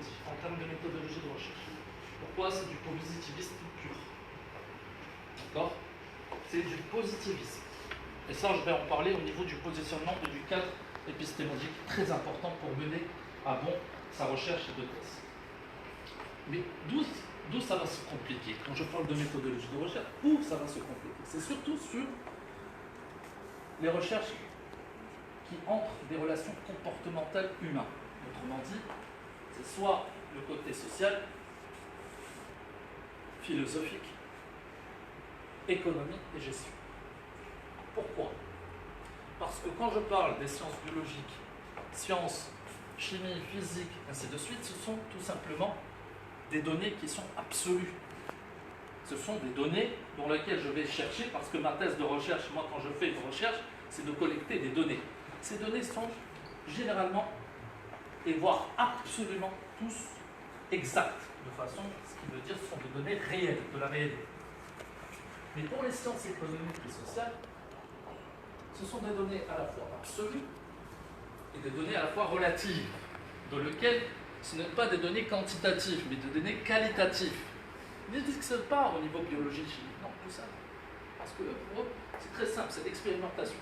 dit, en termes de méthodologie de recherche. Pourquoi? C'est du positivisme pur. D'accord? C'est du positivisme. Et ça, je vais en parler au niveau du positionnement et du cadre épistémologique, très important pour mener à bon sa recherche de thèse. Mais d'où ça va se compliquer? Quand je parle de méthodologie de recherche, où ça va se compliquer? C'est surtout sur les recherches qui entrent des relations comportementales humaines. Autrement dit, c'est soit le côté social, philosophique, économie et gestion. Pourquoi? Parce que quand je parle des sciences biologiques, sciences, chimie, physique, ainsi de suite, ce sont tout simplement des données qui sont absolues. Ce sont des données dans lesquelles je vais chercher, parce que ma thèse de recherche, moi quand je fais une recherche, c'est de collecter des données. Ces données sont généralement, et voire absolument tous, exactes, de façon, ce qui veut dire ce sont des données réelles, de la réalité. Mais pour les sciences économiques et sociales, ce sont des données à la fois absolues et des données à la fois relatives, dans lesquelles ce n'est pas des données quantitatives, mais des données qualitatives. Ils ne disent pas au niveau biologie, chimie, non, tout ça. Parce que pour eux, c'est très simple, c'est l'expérimentation.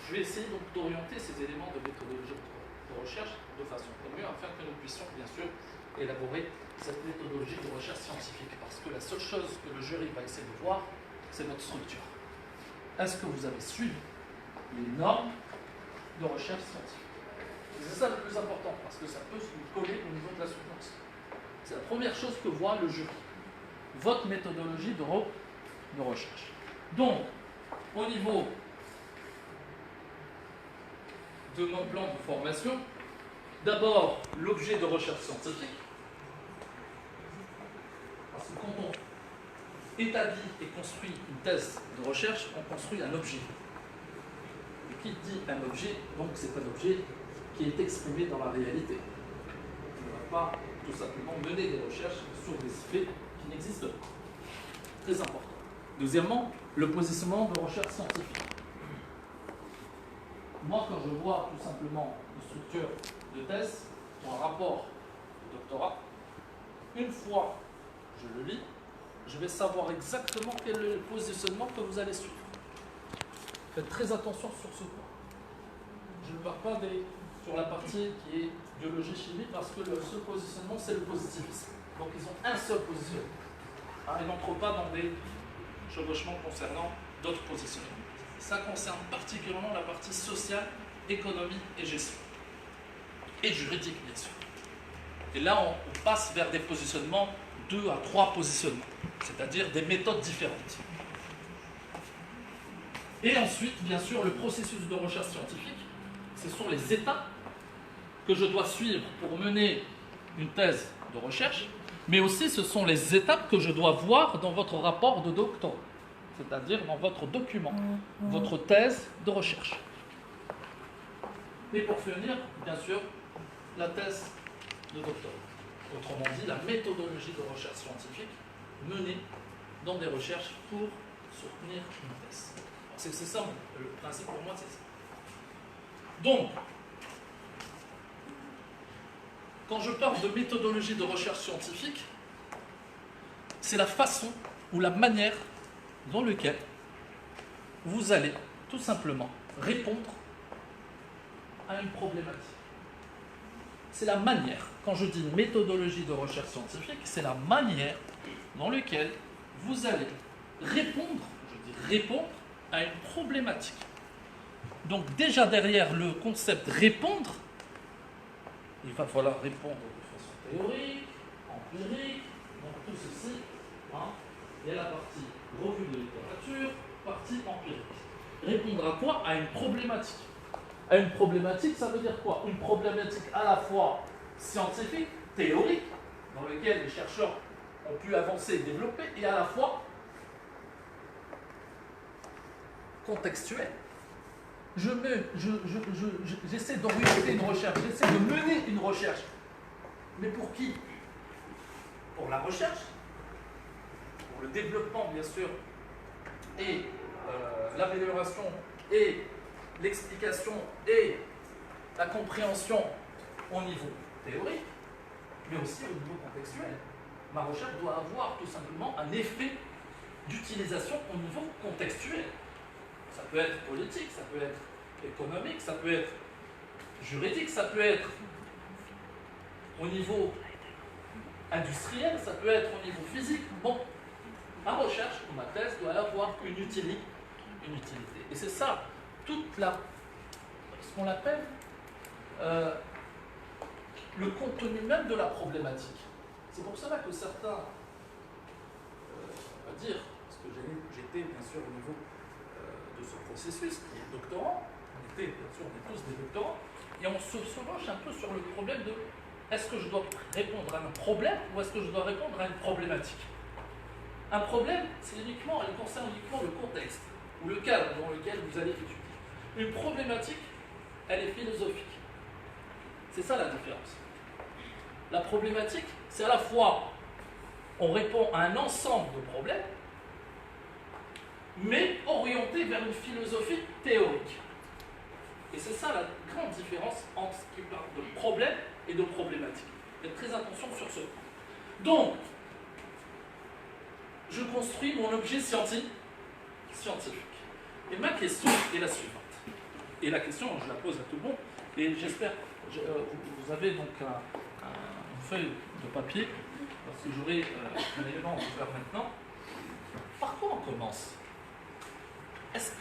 Je vais essayer donc d'orienter ces éléments de méthodologie de recherche de façon commune afin que nous puissions bien sûr élaborer cette méthodologie de recherche scientifique. Parce que la seule chose que le jury va essayer de voir, c'est votre structure. Est-ce que vous avez suivi les normes de recherche scientifique? C'est ça le plus important, parce que ça peut se coller au niveau de la soutenance. C'est la première chose que voit le jury. Votre méthodologie de recherche. Donc, au niveau de mon plan de formation, d'abord l'objet de recherche scientifique. Parce que quand on établit et construit une thèse de recherche, on construit un objet. Et qui dit un objet, donc c'est un objet qui est exprimé dans la réalité. On ne va pas tout simplement mener des recherches sur des faits qui n'existent pas. Très important. Deuxièmement, le positionnement de recherche scientifique. Moi, quand je vois tout simplement une structure de thèse ou un rapport de doctorat, une fois que je le lis, je vais savoir exactement quel est le positionnement que vous allez suivre. Faites très attention sur ce point. Je ne parle pas sur la partie qui est biologie-chimie parce que le seul positionnement, c'est le positivisme. Donc ils ont un seul positionnement. Ils n'entrent pas dans des chevauchements concernant d'autres positionnements. Ça concerne particulièrement la partie sociale, économie et gestion. Et juridique, bien sûr. Et là, on passe vers des positionnements, 2 à 3 positionnements, c'est-à-dire des méthodes différentes. Et ensuite, bien sûr, le processus de recherche scientifique, ce sont les étapes que je dois suivre pour mener une thèse de recherche, mais aussi ce sont les étapes que je dois voir dans votre rapport de doctorat, c'est-à-dire dans votre document, votre thèse de recherche. Et pour finir, bien sûr, la thèse de doctorat. Autrement dit, la méthodologie de recherche scientifique menée dans des recherches pour soutenir une thèse. C'est ça, le principe pour moi, c'est ça. Donc, quand je parle de méthodologie de recherche scientifique, c'est la façon ou la manière dans laquelle vous allez tout simplement répondre à une problématique. C'est la manière, quand je dis méthodologie de recherche scientifique, c'est la manière dans laquelle vous allez répondre, je dis répondre, à une problématique. Donc déjà derrière le concept répondre, il va falloir répondre de façon théorique, empirique, donc tout ceci. Il y a la partie revue de littérature, partie empirique. Répondre à quoi? À une problématique. À une problématique, ça veut dire quoi? Une problématique à la fois scientifique, théorique, dans laquelle les chercheurs ont pu avancer et développer, et à la fois contextuelle. J'essaie d'orienter une recherche, j'essaie de mener une recherche. Mais pour qui? Pour la recherche, pour le développement bien sûr, et l'amélioration, et l'explication, et la compréhension au niveau théorique, mais aussi au niveau contextuel. Ma recherche doit avoir tout simplement un effet d'utilisation au niveau contextuel. Ça peut être politique, ça peut être économique, ça peut être juridique, ça peut être au niveau industriel, ça peut être au niveau physique. Bon, ma recherche ou ma thèse doit avoir une utilité. Et c'est ça, ce qu'on appelle le contenu même de la problématique. C'est pour cela que certains, on va dire, parce que j'étais bien sûr au niveau de ce processus, qui est doctorant, on est tous des doctorants, et on se penche un peu sur le problème de est-ce que je dois répondre à un problème ou est-ce que je dois répondre à une problématique. Un problème, elle concerne uniquement le contexte ou le cadre dans lequel vous allez étudier. Une problématique, elle est philosophique. C'est ça la différence. La problématique, c'est à la fois, on répond à un ensemble de problèmes, mais orienté vers une philosophie théorique. Et c'est ça la grande différence entre ce qui parle de problème et de problématique. Faites très attention sur ce point. Donc, je construis mon objet scientifique. Et ma question est la suivante. Et la question, je la pose à tout le monde, et j'espère, vous avez donc une feuille de papier, parce que j'aurai un élément à vous faire maintenant. Par quoi on commence? Est-ce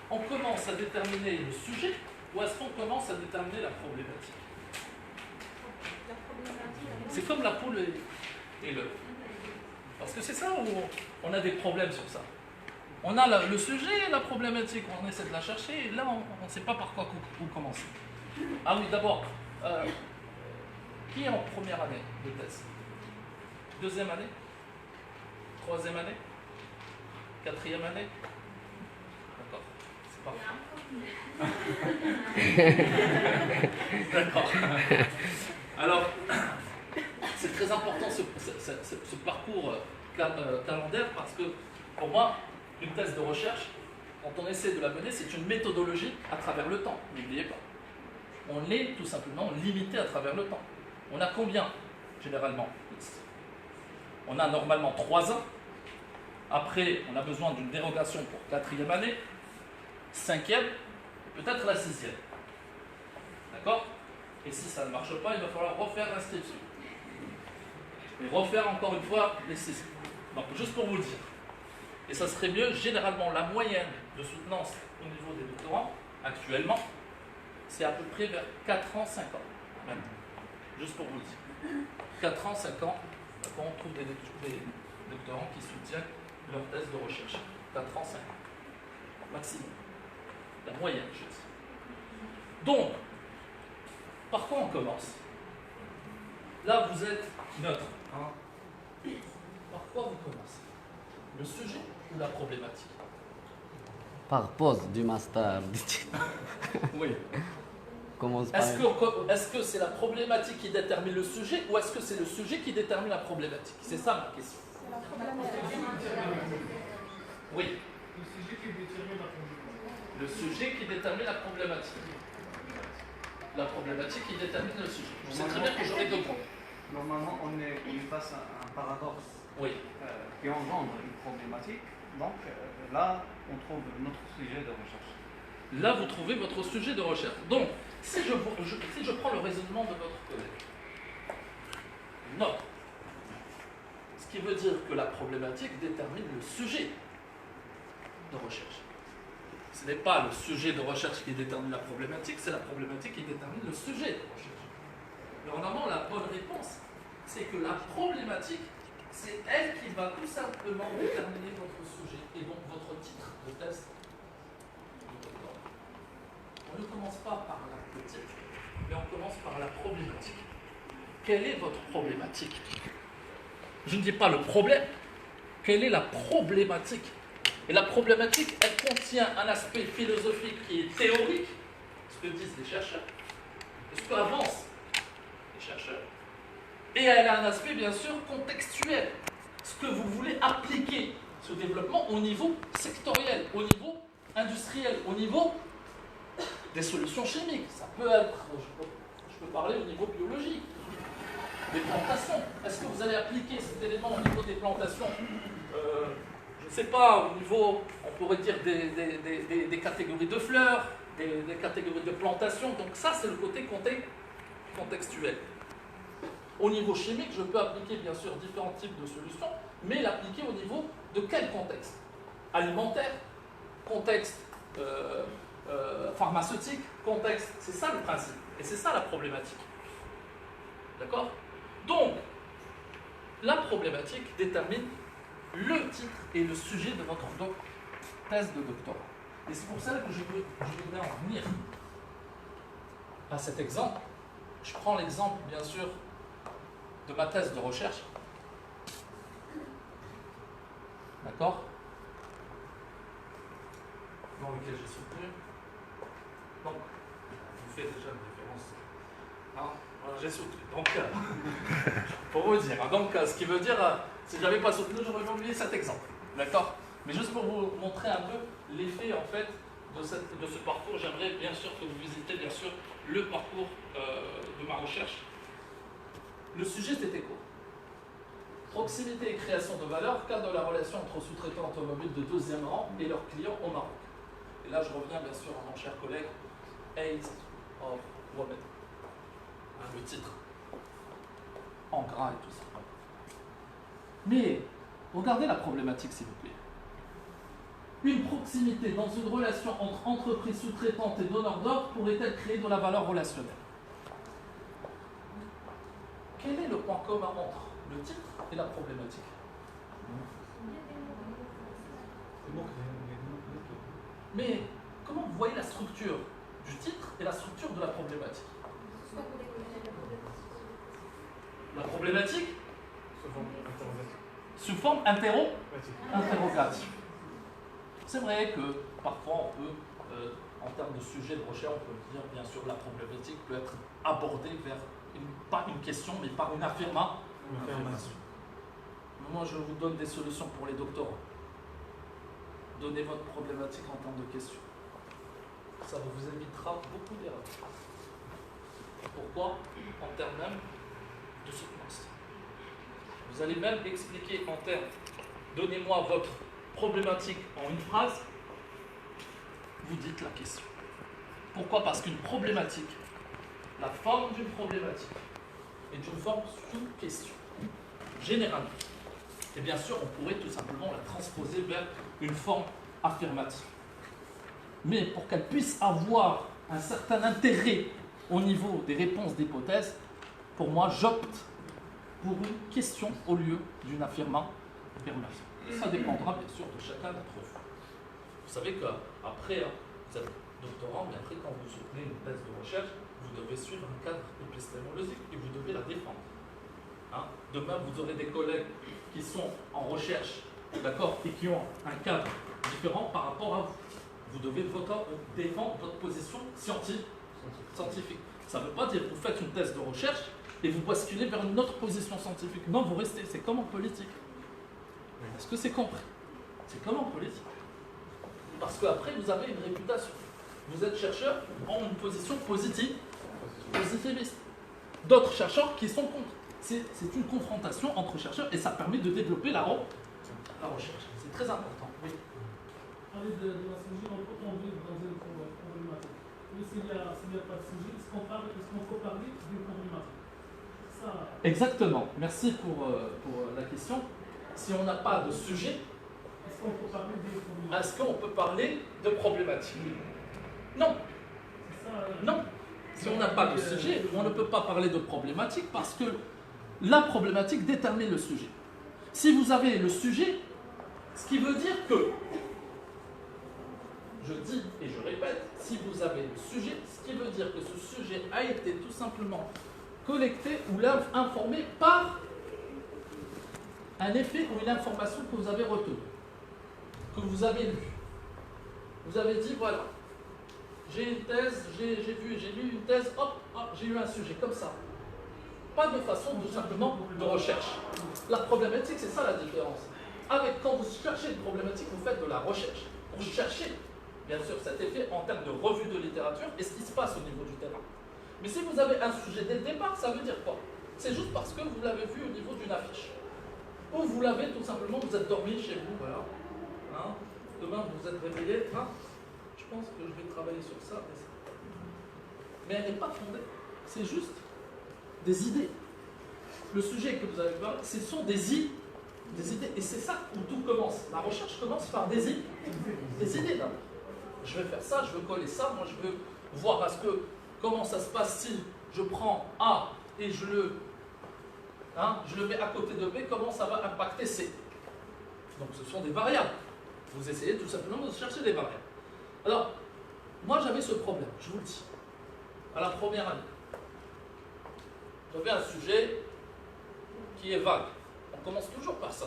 qu'on commence à déterminer le sujet, ou est-ce qu'on commence à déterminer la problématique? C'est comme la poule et l'œuf. Parce que c'est ça où on a des problèmes sur ça. On a le sujet et la problématique, on essaie de la chercher, et là on ne sait pas par quoi commencer. Ah oui, d'abord, qui est en première année de thèse? Deuxième année? Troisième année? Quatrième année? D'accord, c'est parfait. D'accord. Alors, c'est très important ce parcours calendaire parce que pour moi, une thèse de recherche, quand on essaie de la mener, c'est une méthodologie à travers le temps, n'oubliez pas. On est tout simplement limité à travers le temps. On a combien, généralement? On a normalement 3 ans. Après, on a besoin d'une dérogation pour 4e année, 5e, peut-être la 6e. D'accord? Et si ça ne marche pas, il va falloir refaire l'inscription. Et refaire encore une fois les 6. Donc, juste pour vous le dire. Et ça serait mieux, généralement, la moyenne de soutenance au niveau des doctorants, actuellement, c'est à peu près vers 4 ans, 5 ans. Même. Juste pour vous le dire. 4 ans, 5 ans, quand on trouve des doctorants qui soutiennent leur thèse de recherche. 4 ans, 5 ans. Maximum. La moyenne, je dis. Donc, par quoi on commence? Là, vous êtes neutre. Hein? Par quoi vous commencez? Le sujet ou la problématique? Par pause du master. Oui. Commence par... Est-ce que c'est la problématique qui détermine le sujet ou est-ce que c'est le sujet qui détermine la problématique? C'est ça ma question. C'est la problématique. Oui. Le sujet qui détermine la problématique. Le sujet qui détermine la problématique. La problématique qui détermine le sujet. Je sais très bien que j'aurai 2 points. Normalement, on est face à un paradoxe Oui. qui engendre une problématique. Donc là, on trouve notre sujet de recherche. Là, vous trouvez votre sujet de recherche. Donc, si je prends le raisonnement de votre collègue, non. Ce qui veut dire que la problématique détermine le sujet de recherche. Ce n'est pas le sujet de recherche qui détermine la problématique, c'est la problématique qui détermine le sujet de recherche. Mais en avant, la bonne réponse, c'est que la problématique, c'est elle qui va tout simplement déterminer votre sujet et donc votre titre de thèse. On ne commence pas par la politique, mais on commence par la problématique. Quelle est votre problématique? Je ne dis pas le problème. Quelle est la problématique? Et la problématique, elle contient un aspect philosophique qui est théorique, ce que disent les chercheurs, ce qu'avancent les chercheurs. Et elle a un aspect, bien sûr, contextuel, ce que vous voulez appliquer, ce développement au niveau sectoriel, au niveau industriel, au niveau des solutions chimiques. Ça peut être, je peux parler parler au niveau biologique. Des plantations. Est-ce que vous allez appliquer cet élément au niveau des plantations je ne sais pas, au niveau, on pourrait dire des catégories de fleurs, des catégories de plantations. Donc ça, c'est le côté contextuel. Au niveau chimique, je peux appliquer bien sûr différents types de solutions, mais l'appliquer au niveau de quel contexte? Alimentaire, contexte pharmaceutique, contexte. C'est ça le principe. Et c'est ça la problématique. D'accord? Donc, la problématique détermine le titre et le sujet de votre thèse de doctorat. Et c'est pour ça que je voudrais en venir à cet exemple. Je prends l'exemple, bien sûr, de ma thèse de recherche. D'accord? Dans lequel j'ai soutenu. Donc, je vous fais déjà une référence. Hein? Voilà, j'ai soutenu. Donc, pour vous dire. Hein, donc, ce qui veut dire, si je n'avais pas soutenu, j'aurais oublié cet exemple. D'accord? Mais juste pour vous montrer un peu l'effet, en fait, de ce parcours, j'aimerais bien sûr que vous visitiez, bien sûr, le parcours de ma recherche. Le sujet, c'était quoi? Proximité et création de valeur, cadre de la relation entre sous-traitants automobiles de deuxième rang et leurs clients au Maroc. Et là, je reviens bien sûr à mon cher collègue, Aids of Women. Le titre. En gras et tout ça. Mais, regardez la problématique, s'il vous plaît. Une proximité dans une relation entre entreprises sous-traitantes et donneurs d'ordre pourrait-elle créer de la valeur relationnelle? Quel est le point commun entre le titre et la problématique? Mais comment vous voyez la structure du titre et la structure de la problématique? La problématique sous forme interrogative. C'est vrai que parfois on peut, en termes de sujet de recherche, on peut dire bien sûr la problématique peut être abordée vers pas une question mais par une affirmation. Moi je vous donne des solutions pour les doctorants. Donnez votre problématique en termes de questions. Ça vous évitera beaucoup d'erreurs. Pourquoi? En termes même de soutenance. Vous allez même expliquer en termes, donnez-moi votre problématique en une phrase, vous dites la question. Pourquoi? Parce qu'une problématique, la forme d'une problématique est une forme sous question, généralement. Et bien sûr, on pourrait tout simplement la transposer vers une forme affirmative. Mais pour qu'elle puisse avoir un certain intérêt au niveau des réponses d'hypothèses, pour moi, j'opte pour une question au lieu d'une affirmation. Ça dépendra bien sûr de chacun d'entre vous. Vous savez qu'après, vous êtes doctorant, mais après, quand vous soutenez une thèse de recherche, vous devez suivre un cadre épistémologique et vous devez la défendre. Hein? Demain, vous aurez des collègues qui sont en recherche, d'accord, et qui ont un cadre différent par rapport à vous. Vous devez défendre votre position scientifique. Ça ne veut pas dire que vous faites une thèse de recherche et vous basculez vers une autre position scientifique. Non, vous restez. C'est comme en politique. Est-ce que c'est compris? C'est comme en politique. Parce qu'après, vous avez une réputation. Vous êtes chercheur en une position positiviste. D'autres chercheurs qui sont contre. C'est une confrontation entre chercheurs et ça permet de développer la recherche. C'est très important. Oui. Parler de la sujet, on peut tomber dans une problématique. Mais s'il n'y a pas de sujet, est-ce qu'on peut parler d'une problématique? Ça... Exactement. Merci pour la question. Si on n'a pas de sujet, est-ce qu'on peut parler des problématiques? Est-ce qu'on peut parler de problématiques? Non. Non. Si on n'a pas de sujet, on ne peut pas parler de problématique parce que la problématique détermine le sujet. Si vous avez le sujet, ce qui veut dire que, je dis et je répète, si vous avez le sujet, ce qui veut dire que ce sujet a été tout simplement collecté ou informé par un effet ou une information que vous avez retenue, que vous avez lue. Vous avez dit, voilà, j'ai une thèse, j'ai lu une thèse, hop, j'ai eu un sujet, comme ça. Pas de façon tout simplement de recherche. La problématique, c'est ça la différence. Quand vous cherchez une problématique, vous faites de la recherche. Vous cherchez, bien sûr, cet effet en termes de revue de littérature et ce qui se passe au niveau du terrain. Mais si vous avez un sujet dès le départ, ça veut dire quoi? C'est juste parce que vous l'avez vu au niveau d'une affiche. Ou vous l'avez tout simplement, vous êtes dormi chez vous, voilà. Hein? Demain, vous vous êtes réveillé. Hein? Je pense que je vais travailler sur ça et ça. Mais elle n'est pas fondée. C'est juste des idées. Le sujet que vous avez parlé, ce sont des idées. Et c'est ça où tout commence. La recherche commence par des idées. Des idées d'abord. Je vais faire ça, je veux coller ça, moi je veux voir comment ça se passe si je prends A et je le mets à côté de B, comment ça va impacter C. Donc ce sont des variables. Vous essayez tout simplement de chercher des variables. Alors, moi j'avais ce problème, je vous le dis, à la première année. J'avais un sujet qui est vague. On commence toujours par ça.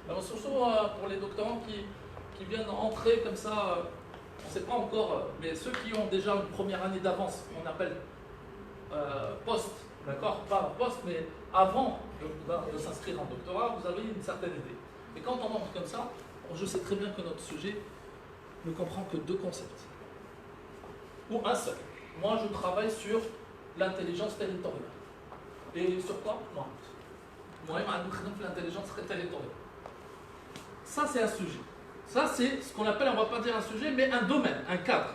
Alors, surtout pour les doctorants qui viennent entrer comme ça, on ne sait pas encore, mais ceux qui ont déjà une première année d'avance, on appelle post, d'accord? Pas post, mais avant de s'inscrire en doctorat, vous avez une certaine idée. Et quand on entre comme ça, je sais très bien que notre sujet ne comprend que deux concepts. Ou un seul. Moi, je travaille sur l'intelligence territoriale. Et sur quoi? Non. Moi, je l'intelligence territoriale. Ça, c'est un sujet. Ça, c'est ce qu'on appelle, on ne va pas dire un sujet, mais un domaine, un cadre.